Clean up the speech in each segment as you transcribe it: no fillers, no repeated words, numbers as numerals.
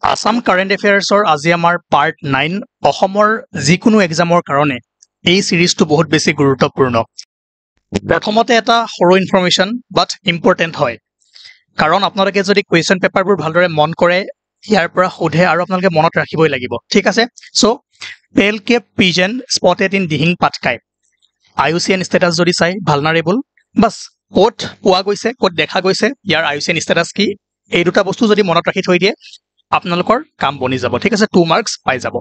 Assam current এফেয়াৰ্ছৰ আজি আমাৰ part 9 অসমৰ যিকোনো এক্সামৰ কাৰণে এই সিৰিজটো বহুত বেছি গুৰুত্বপূৰ্ণ। প্ৰথমতে এটা সৰু ইনফৰমেশ্যন বাট ইম্পৰ্টেণ্ট হয়, কাৰণ আপোনালোকে যদি কুৱেশ্যন পেপাৰবোৰ ভালদৰে মন কৰে ইয়াৰ পৰা সোধে আৰু আপোনালোকে মনত ৰাখিবই লাগিব, ঠিক আছে। So' pale capped pigeon spotted in Dihing Patkai, IUCN status যদি চাই ভালনাৰেবল, বাছ ক'ত পোৱা গৈছে ক'ত দেখা গৈছে ইয়াৰ IUCN ষ্টেটাছ কি, এই দুটা বস্তু যদি মনত ৰাখি থৈ দিয়ে আপোনালোকৰ কাম বনি যাব, ঠিক আছে। 2 মাৰ্কছ পাই যাব।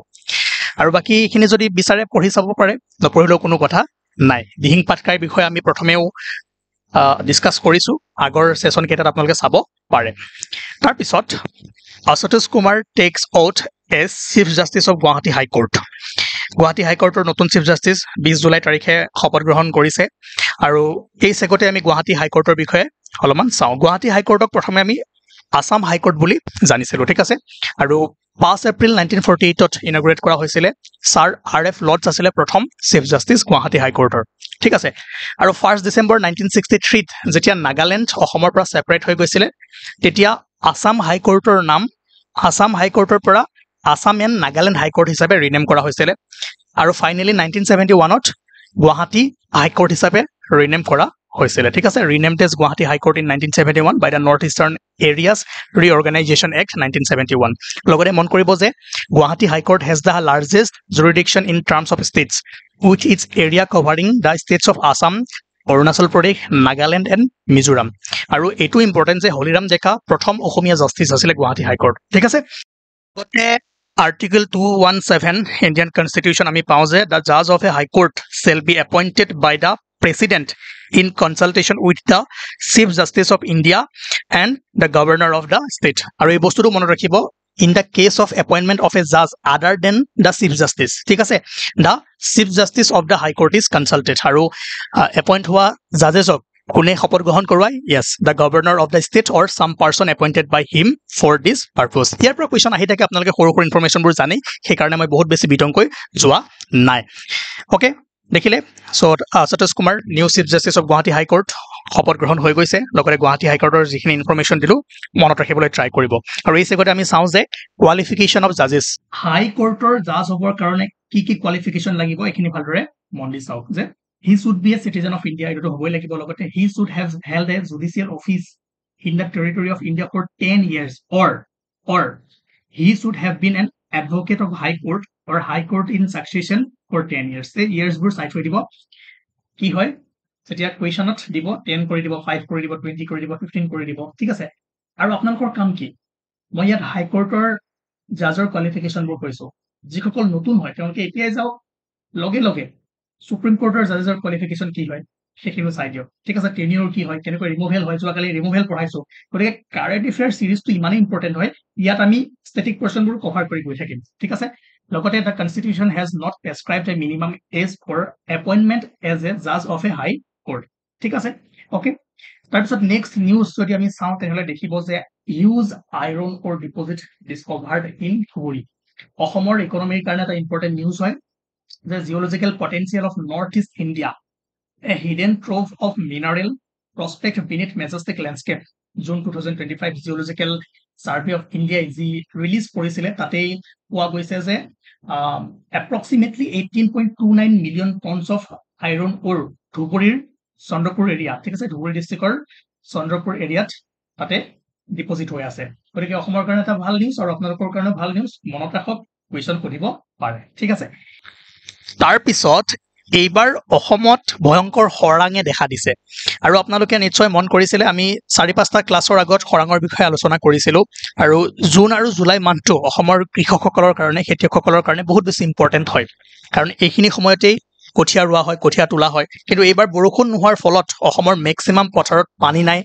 আৰু বাকীখিনি যদি বিচাৰে পঢ়ি চাব পাৰে, নপঢ়িলেও কোনো কথা নাই। দিহিং পাটকাইৰ বিষয়ে আমি প্ৰথমেও ডিছকাছ কৰিছোঁ, আগৰ ছেশ্যন কেইটাত আপোনালোকে চাব পাৰে। তাৰপিছত Ashutosh Kumar takes oath as chief justice of Guwahati high court. Guwahati হাইকোৰ্টৰ নতুন চিফ জাষ্টিছ 20 জুলাই তাৰিখে শপত গ্ৰহণ কৰিছে। আৰু এই চেগতে আমি গুৱাহাটী হাইকোৰ্টৰ বিষয়ে অলপমান চাওঁ। গুৱাহাটী হাইকোৰ্টক প্ৰথমে আমি আসাম হাইকোৰ্ট বুলি জানিছিলোঁ, ঠিক আছে। আৰু 5 এপ্ৰিল 1948ত ইনগ্ৰেট কৰা হৈছিলে। ছাৰ RF লৰ্ডছ আছিলে প্ৰথম চিফ জাষ্টিছ গুৱাহাটী হাইকোৰ্টৰ, ঠিক আছে। আৰু 1 ডিচেম্বৰ 1963ত যেতিয়া নাগালেণ্ড অসমৰ পৰা ছেপাৰেট হৈ গৈছিলে তেতিয়া আসাম হাইকোৰ্টৰ নাম আসাম হাইকোৰ্টৰ পৰা আসাম এণ্ড নাগালেণ্ড হাইকোৰ্ট হিচাপে ৰিনেম কৰা হৈছিলে। আৰু ফাইনেলি 1971ত গুৱাহাটী হাইকোৰ্ট হিচাপে ৰিনেম কৰা হৈছিলে, ঠিক আছে। Renamed as Guwahati high court in 1971 by the north eastern areas reorganisation act 1971। লগতে মন কৰিব যে Guwahati high court has the largest jurisdiction in terms of states with its area covering the states of Assam, Arunachal Pradesh, Nagaland and Mizoram. আৰু এইটো ইম্পৰ্টেণ্ট যে হলিৰাম ডেকা প্ৰথম অসমীয়া জাষ্টিছ আছিলে গুৱাহাটী হাইকোৰ্ট, ঠিক আছে। লগতে আৰ্টিকল 217 ইণ্ডিয়ান কনষ্টিটিউশ্যন আমি পাওঁ যে দ্য জাজ of a high court shall be appointed by the president in consultation with the chief justice of India and the governor of the state. আৰু এই বস্তুটো মনত ৰাখিব, in the case of appointment of a জাজ other than the chief justice, ঠিক আছে। The chief justice of the high court is consulted. আৰু appoint হোৱা জাজেছক কোনে শপত গ্ৰহণ কৰোৱাই? Yes, the governor of the state অৰ চাম person appointed by him for this purpose. ইয়াৰ পৰা কুৱেশ্যন আহি থাকে, আপোনালোকে সৰু সৰু ইনফৰমেশ্যনবোৰ জানি, সেইকাৰণে মই বহুত বেছি বিতংকৈ যোৱা নাই। অ'কে, দেখিলে। So' Ashutosh Kumar new chief justice of Guwahati high court শপত গ্ৰহণ হৈ গৈছে। লগতে গুৱাহাটী হাইকোৰ্টৰ যিখিনি ইনফৰমেশ্যন দিলোঁ মনত ৰাখিবলৈ ট্ৰাই কৰিব। আৰু এই চেগতে আমি চাওঁ যে কোৱালিফিকেশ্যন অফ জাজেছ, হাইকোৰ্টৰ জাজ হ'বৰ কাৰণে কি কি কোৱালিফিকেশ্যন লাগিব এইখিনি ভালদৰে মন দি চাওক। যে he should be a citizen of India, এইটো হ'বই লাগিব। লগতে he should have held a judicial office in the territory of India for 10 years or he should have been an advocate of high court or high court in succession for 10 years. এই yearsবোৰ চাই থৈ দিব। কি হয় যেতিয়া কুৱেশ্যনত দিব 10 কৰি দিব, 5 কৰি দিব, 20 কৰি দিব, 15 কৰি দিব, ঠিক আছে। আৰু আপোনালোকৰ কাম কি? মই ইয়াত হাইকোৰ্টৰ জাজৰ কোৱালিফিকেশ্যনবোৰ কৈছোঁ। যিসকল নতুন হয় তেওঁলোকে এতিয়াই যাওক, লগে লগে সুপ্ৰিম কোৰ্টৰ জাজেছৰ কোৱালিফিকেশ্যন কি হয় সেইখিনিও চাই দিয়ক, ঠিক আছে। টেনিয়ৰ কি হয়, কেনেকৈ ৰিমুভেল হয়, যোৱাকালি ৰিমুভেল পঢ়াইছোঁ। গতিকে কাৰেণ্ট এফেয়াৰ চিৰিজটো ইমানেই ইম্পৰ্টেণ্ট হয়, ইয়াত আমি ষ্টেটিক কোৱেশ্যনবোৰ কভাৰ কৰি গৈ থাকিম, ঠিক আছে। লগতে the constitution has not prescribed a minimum age for appointment as a জাজ অফ এ হাই কোৰ্ট, ঠিক আছে। অ'কে, তাৰপিছত নেক্সট নিউজ যদি আমি চাওঁ তেনেহ'লে দেখিব যে huge iron ore deposit discovered in Dhubri. অসমৰ ইকনমিৰ কাৰণে এটা ইম্পৰ্টেণ্ট নিউজ হয়। The geological potential of Northeast India, a hidden trove of mineral prospect beneath majestic landscape. June 2025 Geological Survey of India যি ৰিলিজ কৰিছিলে তাতেই পোৱা গৈছে যে approximately 18.29 million tons of iron ore ধুবুৰীৰ চন্দ্ৰপুৰ এৰিয়া, ঠিক আছে, ধুবুৰী ডিষ্ট্ৰিক্টৰ চন্দ্ৰপুৰ এৰিয়াত তাতে ডিপজিট হৈ আছে। গতিকে অসমৰ কাৰণে এটা ভাল নিউজ আৰু আপোনালোকৰ কাৰণেও ভাল নিউজ। মনত ৰাখক, কুৱেশ্যন সুধিব পাৰে, ঠিক আছে। তাৰপিছত এইবাৰ অসমত ভয়ংকৰ খৰাঙে দেখা দিছে। আৰু আপোনালোকে নিশ্চয় মন কৰিছিলে, আমি 4-5টা ক্লাছৰ আগত খৰাঙৰ বিষয়ে আলোচনা কৰিছিলোঁ। আৰু জুন আৰু জুলাই মাহটো অসমৰ কৃষকসকলৰ কাৰণে, খেতিয়কসকলৰ কাৰণে বহুত বেছি ইম্পৰ্টেণ্ট হয়, কাৰণ এইখিনি সময়তেই কঠীয়া ৰোৱা হয়, কঠীয়া তোলা হয়। কিন্তু এইবাৰ বৰষুণ নোহোৱাৰ ফলত অসমৰ মেক্সিমাম পথাৰত পানী নাই,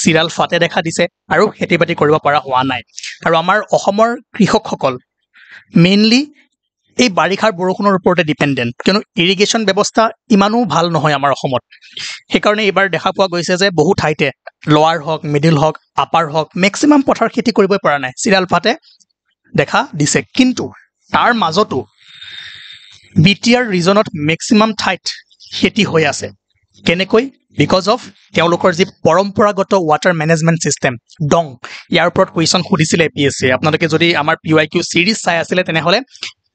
চিৰাল ফাটে দেখা দিছে আৰু খেতি বাতি কৰিব পৰা হোৱা নাই। আৰু আমাৰ অসমৰ কৃষকসকল মেইনলি এই বাৰিষাৰ বৰষুণৰ ওপৰতে ডিপেণ্ডেণ্ট, কিয়নো ইৰিগেশ্যন ব্যৱস্থা ইমানো ভাল নহয় আমাৰ অসমত। সেইকাৰণে এইবাৰ দেখা পোৱা গৈছে যে বহু ঠাইতে লৱাৰ হওক, মিডিল হওক, আপাৰ হওক, মেক্সিমাম পথাৰ খেতি কৰিবই পৰা নাই, চিৰাল ফাটে দেখা দিছে। কিন্তু তাৰ মাজতো BTR ৰিজনত মেক্সিমাম ঠাইত খেতি হৈ আছে। কেনেকৈ বিকজ অফ তেওঁলোকৰ যি পৰম্পৰাগত ৱাটাৰ মেনেজমেণ্ট চিষ্টেম ডং ইয়াৰ ওপৰত কুৱেশ্যন সুধিছিলে APSC আপোনালোকে যদি আমাৰ PYQ সিৰিজ চাই আছিলে তেনেহলে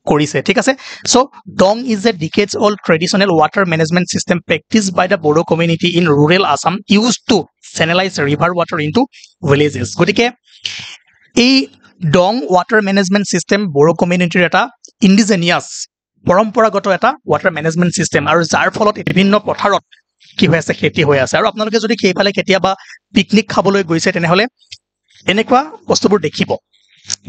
কৰিছে ঠিক আছে so dong is a decades old traditional water management system practice by the Bodo community in rural Assam use to channelize river water into villages গতিকে এই dong water management system Bodo কমিউনিটিৰ এটা ইণ্ডিজেনিয়াছ পৰম্পৰাগত এটা ৱাটাৰ মেনেজমেণ্ট চিষ্টেম আৰু যাৰ ফলত বিভিন্ন পথাৰত কি হৈ আছে খেতি হৈ আছে আৰু আপোনালোকে যদি কেইফালে কেতিয়াবা পিকনিক খাবলৈ গৈছে তেনেহলে এনেকুৱা বস্তুবোৰ দেখিব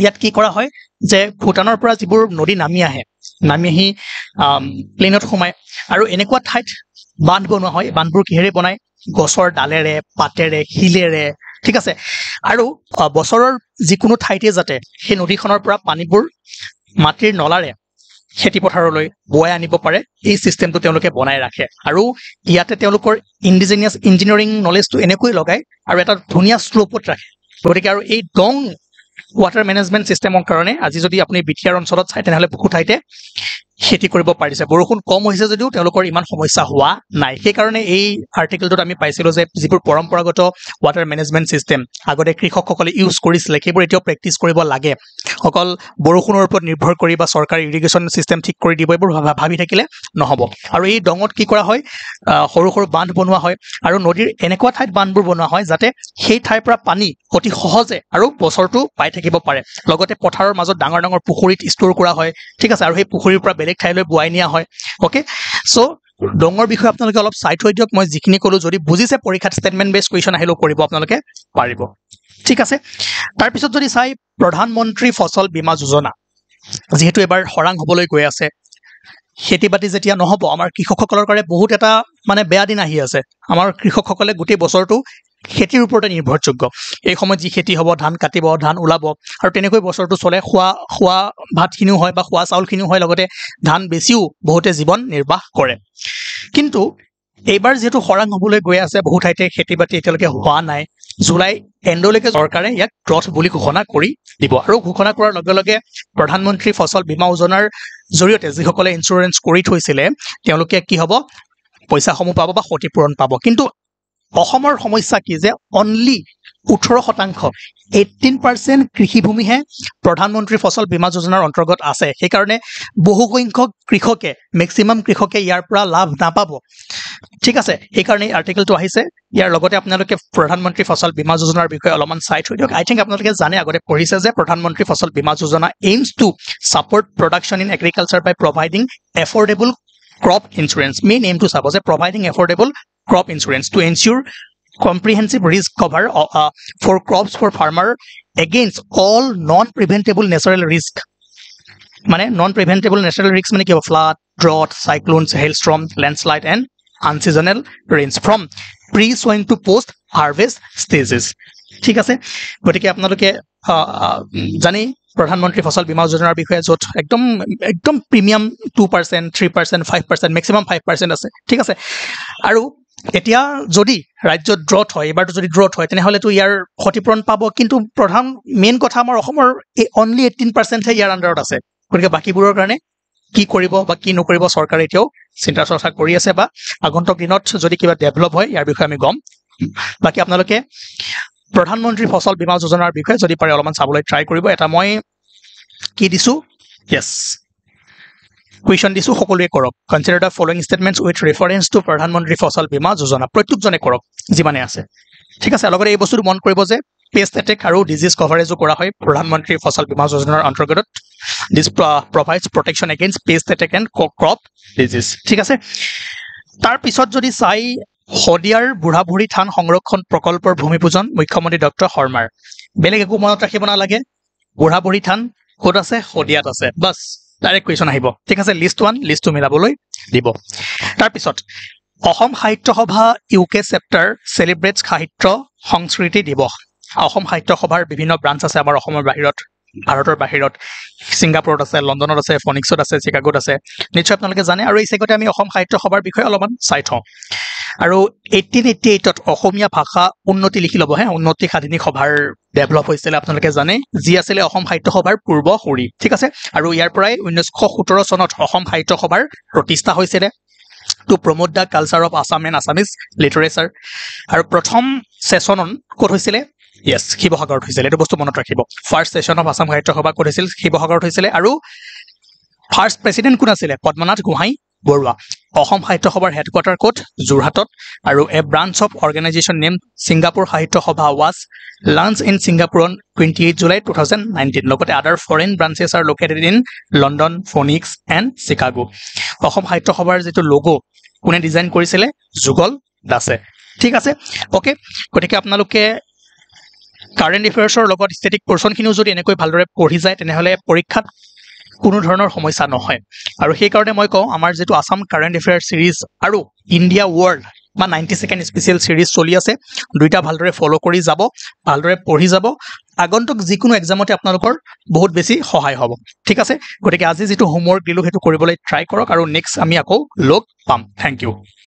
ইয়াত কি কৰা হয় যে ভুটানৰ পৰা যিবোৰ নদী নামি আহি প্লেনত সোমায় আৰু এনেকুৱা ঠাইত বান্ধ বনোৱা হয় বান্ধবোৰ কিহেৰে বনায় গছৰ ডালেৰে পাতেৰে শিলেৰে ঠিক আছে আৰু বছৰৰ যিকোনো ঠাইতে যাতে সেই নদীখনৰ পৰা পানীবোৰ মাটিৰ নলাৰে খেতি পথাৰলৈ বৈ আনিব পাৰে এই সিস্টেমটো তেওঁলোকে বনাই ৰাখে আৰু ইয়াতে তেওঁলোকৰ ইণ্ডিজিনিয়াছ ইঞ্জিনিয়াৰিং নলেজটো এনেকৈ লগায় আৰু এটা ধুনীয়া শ্লোপত ৰাখে গতিকে আৰু এই ডং ৱাটাৰ মেনেজমেণ্ট চিষ্টেমৰ কাৰণে আজি যদি আপুনি বিটিআৰ অঞ্চলত চাই তেনেহলে বহু ঠাইতে খেতি কৰিব পাৰিছে বৰষুণ কম হৈছে যদিও তেওঁলোকৰ ইমান সমস্যা হোৱা নাই সেই কাৰণে এই আৰ্টিকেলটোত আমি পাইছিলো যে যিবোৰ পৰম্পৰাগত ৱাটাৰ মেনেজমেণ্ট চিষ্টেম আগতে কৃষকসকলে ইউজ কৰিছিলে সেইবোৰ এতিয়াও প্ৰেক্টিছ কৰিব লাগে অকল বৰষুণৰ ওপৰত নিৰ্ভৰ কৰি বা চৰকাৰী ইৰিগেশ্যন চিষ্টেম ঠিক কৰি দিব এইবোৰ ভাবি থাকিলে নহব আৰু এই ডঙত কি কৰা হয় সৰু সৰু বান্ধ বনোৱা হয় আৰু নদীৰ এনেকুৱা ঠাইত বান্ধবোৰ বনোৱা হয় যাতে সেই ঠাইৰ পৰা পানী অতি সহজে আৰু বছৰটো পাই থাকিব পাৰে লগতে পথাৰৰ মাজত ডাঙৰ ডাঙৰ পুখুৰীত ষ্ট'ৰ কৰা হয় ঠিক আছে আৰু সেই পুখুৰীৰ পৰা বেলেগ ঠাইলৈ বুৱাই নিয়া হয় ওকে সো ডঙৰ বিষয়ে আপোনালোকে অলপ চাই থৈ দিয়ক মই যিখিনি ক'লো যদি বুজিছে পৰীক্ষাত ষ্টেটমেণ্ট বেছ কুৱেশ্যন আহিলেও কৰিব আপোনালোকে পাৰিব ঠিক আছে তাৰ পিছত যদি চাই প্ৰধানমন্ত্ৰী ফচল বীমা যোজনা যেহেতু এবাৰ খৰাং হ'বলৈ গৈ আছে খেতি বাতি যেতিয়া নহব আমাৰ কৃষকসকলৰ কাৰণে বহুত এটা মানে বেয়া দিন আহি আছে আমাৰ কৃষকসকলে গোটেই বছৰটো খেতিৰ ওপৰতে নিৰ্ভৰযোগ্য এই সময়ত যি খেতি হ'ব ধান কাটিব ধান ওলাব আৰু তেনেকৈ বছৰটো চলে খোৱা ভাতখিনিও হয় বা খোৱা চাউলখিনিও হয় লগতে ধান বেছিও বহুতে জীৱন নিৰ্বাহ কৰে কিন্তু এইবাৰ যেহেতু খৰাং হ'বলৈ গৈ আছে বহু ঠাইতে খেতি বাতি এতিয়ালৈকে হোৱা নাই জুলাই এণ্ডলৈকে চৰকাৰে ইয়াক ড্ৰট বুলি ঘোষণা কৰি দিব আৰু ঘোষণা কৰাৰ লগে লগে প্ৰধানমন্ত্ৰী ফচল বীমা যোজনাৰ জৰিয়তে যিসকলে ইঞ্চুৰেঞ্চ কৰি থৈছিলে তেওঁলোকে কি হ'ব পইচাসমূহ পাব বা ক্ষতিপূৰণ পাব কিন্তু অসমৰ সমস্যা কি যে অনলি 18% 18% কৃষিভূমিহে প্ৰধানমন্ত্ৰী ফচল বীমা যোজনাৰ অন্তৰ্গত আছে সেইকাৰণে বহু সংখ্যক কৃষকে মেক্সিমাম কৃষকে ইয়াৰ পৰা লাভ নাপাব ঠিক আছে সেইকাৰণে আৰ্টিকেলটো আহিছে ইয়াৰ লগতে আপোনালোকে প্ৰধানমন্ত্ৰী ফচল বীমা যোজনাৰ বিষয়ে অলপমান চাই থৈ দিয়ক আই থিংক আপোনালোকে জানে আগতে পঢ়িছে যে Pradhan Mantri Fasal Bima Yojana aims to support production in agriculture by providing affordable crop insurance main aim to suppose providing affordable crop insurance to ensure comprehensive risk cover for crops for farmer against all non-preventable natural risk মানে non-preventable natural risks মানে কি flood drought cyclones hailstorm landslide and unseasonal rains from pre-sowing to post harvest stages ঠিক আছে গতিকে আপোনালোকে জানি প্ৰধানমন্ত্ৰী ফচল বীমা যোজনাৰ বিষয়ে য'ত একদম প্ৰিমিয়াম 2% 3% 5% মেক্সিমাম 5% আছে ঠিক আছে আৰু এতিয়া যদি ৰাজ্যত ড্ৰট হয় এবাৰটো যদি ড্ৰট হয় তেনেহলেতো ইয়াৰ ক্ষতিপূৰণ পাব কিন্তু প্ৰধান মেইন কথা আমাৰ অসমৰ অনলি 18% হে ইয়াৰ আণ্ডাৰত আছে গতিকে বাকীবোৰৰ কাৰণে কি কৰিব বা কি নকৰিব চৰকাৰে এতিয়াও চিন্তা চৰ্চা কৰি আছে বা আগন্তুক দিনত যদি কিবা ডেভেলপ হয় ইয়াৰ বিষয়ে আমি গম বাকি আপোনালোকে প্ৰধানমন্ত্ৰী ফচল বীমা যোজনাৰ বিষয়ে যদি পাৰে অলপমান চাবলৈ ট্ৰাই কৰিব এটা মই কি দিছো yes কুৱেশ্যন দিছো সকলোৱে কৰক consider the following statements with reference to Pradhan Mantri Fasal Bima যোজনা প্ৰত্যেকজনে কৰক যিমানে আছে ঠিক আছে লগতে এই বস্তুটো মন কৰিব যে পেষ্ট এটেক আৰু ডিজিজ কভাৰেজো কৰা হয় প্ৰধানমন্ত্ৰী ফচল বীমা যোজনাৰ অন্তৰ্গত this provides protection against pest attack and crop disease ঠিক আছে তাৰ পিছত যদি চাই হদিয়াৰ বুঢ়াবুঢ়ী থান সংৰক্ষণ প্ৰকল্পৰ ভূমিপূজন মুখ্যমন্ত্ৰী ডক্টৰ শৰ্মাৰ বেলেগ একো মনত ৰাখিব নালাগে বুঢ়াবুঢ়ী থান ক'ত আছে হদিয়াত আছে বাস ডাইৰেক্ট কুৱেশ্যন আহিব ঠিক আছে লিষ্ট 1 লিষ্ট 2 মিলাবলৈ দিব তাৰ পিছত অসম সাহিত্য সভা ইউকে চেপ্টাৰ সেলিব্ৰেটস সাহিত্য সংস্কৃতি দিৱস অসম সাহিত্য সভাৰ বিভিন্ন ব্ৰাঞ্চ আছে আমাৰ অসমৰ বাহিৰত ভাৰতৰ বাহিৰত সিংগাপুৰত আছে লণ্ডনত আছে ফনিক্সত আছে চিকাগোত আছে নিশ্চয় আপোনালোকে জানে আৰু এই চেগতে আমি অসম সাহিত্য সভাৰ বিষয়ে অলপমান চাই থওঁ আৰু 1888ত অসমীয়া ভাষা উন্নতি লিখি ল'ব উন্নতি সাধিনী সভাৰ ডেভেলপ হৈছিল আপোনালোকে জানে যি আছিল অসম সাহিত্য সভাৰ পূৰ্বসূৰী ঠিক আছে আৰু ইয়াৰ পৰাই 1917 চনত অসম সাহিত্য সভাৰ প্ৰতিষ্ঠা হৈছিল to promote the culture of Assam and Assamese literature আৰু প্ৰথম ছেছনত ক'ত হৈছিলে য়েছ শিৱসাগৰত হৈছিলে এইটো বস্তু মনত ৰাখিব ফাৰ্ষ্ট ছেছন অফ আছাম সাহিত্য সভা ক'ত হৈছিল শিৱসাগৰত হৈছিলে আৰু ফাৰ্ষ্ট প্ৰেচিডেণ্ট কোন আছিলে পদ্মনাথ গোহাঁই বৰুৱা অসম সাহিত্য সভাৰ হেডকোৱাৰ্টাৰ ক'ত যোৰহাটত আৰু a branch of organisation name Singapore Sahitya Sabha was launch in Singapore on 28 July 2019 লগতে other foreign branches are located in London Phoenix and Chicago Asom Sahitya সভাৰ যিটো লোগো কোনে ডিজাইন কৰিছিলে যুগল দাসে ঠিক আছে ওকে গতিকে আপোনালোকে কাৰেণ্ট এফেয়াৰ্ছৰ লগত ষ্টেটিক পৰ্চনখিনিও যদি এনেকৈ ভালদৰে পঢ়ি যায় তেনেহ'লে পৰীক্ষাত কোনো ধৰণৰ সমস্যা নহয় আৰু সেইকাৰণে মই কওঁ আমাৰ যেটো আসাম কাৰেণ্ট এফেয়াৰ সিৰিজ আৰু ইণ্ডিয়া ৱৰ্ল্ড বা 92nd স্পেচিয়েল সিৰিজ চলি আছে দুইটা ভালদৰে ফলো কৰি যাব ভালদৰে পঢ়ি যাব আগন্তুক যিকোনো এক্সামতে আপোনালোকৰ বহুত বেছি সহায় হ'ব ঠিক আছে গতিকে আজি যেটো হোমৱৰ্ক দিলো হেতু কৰিবলৈ ট্ৰাই কৰক আৰু নেক্সট আমি আকৌ লগ পাম থ্যাংক ইউ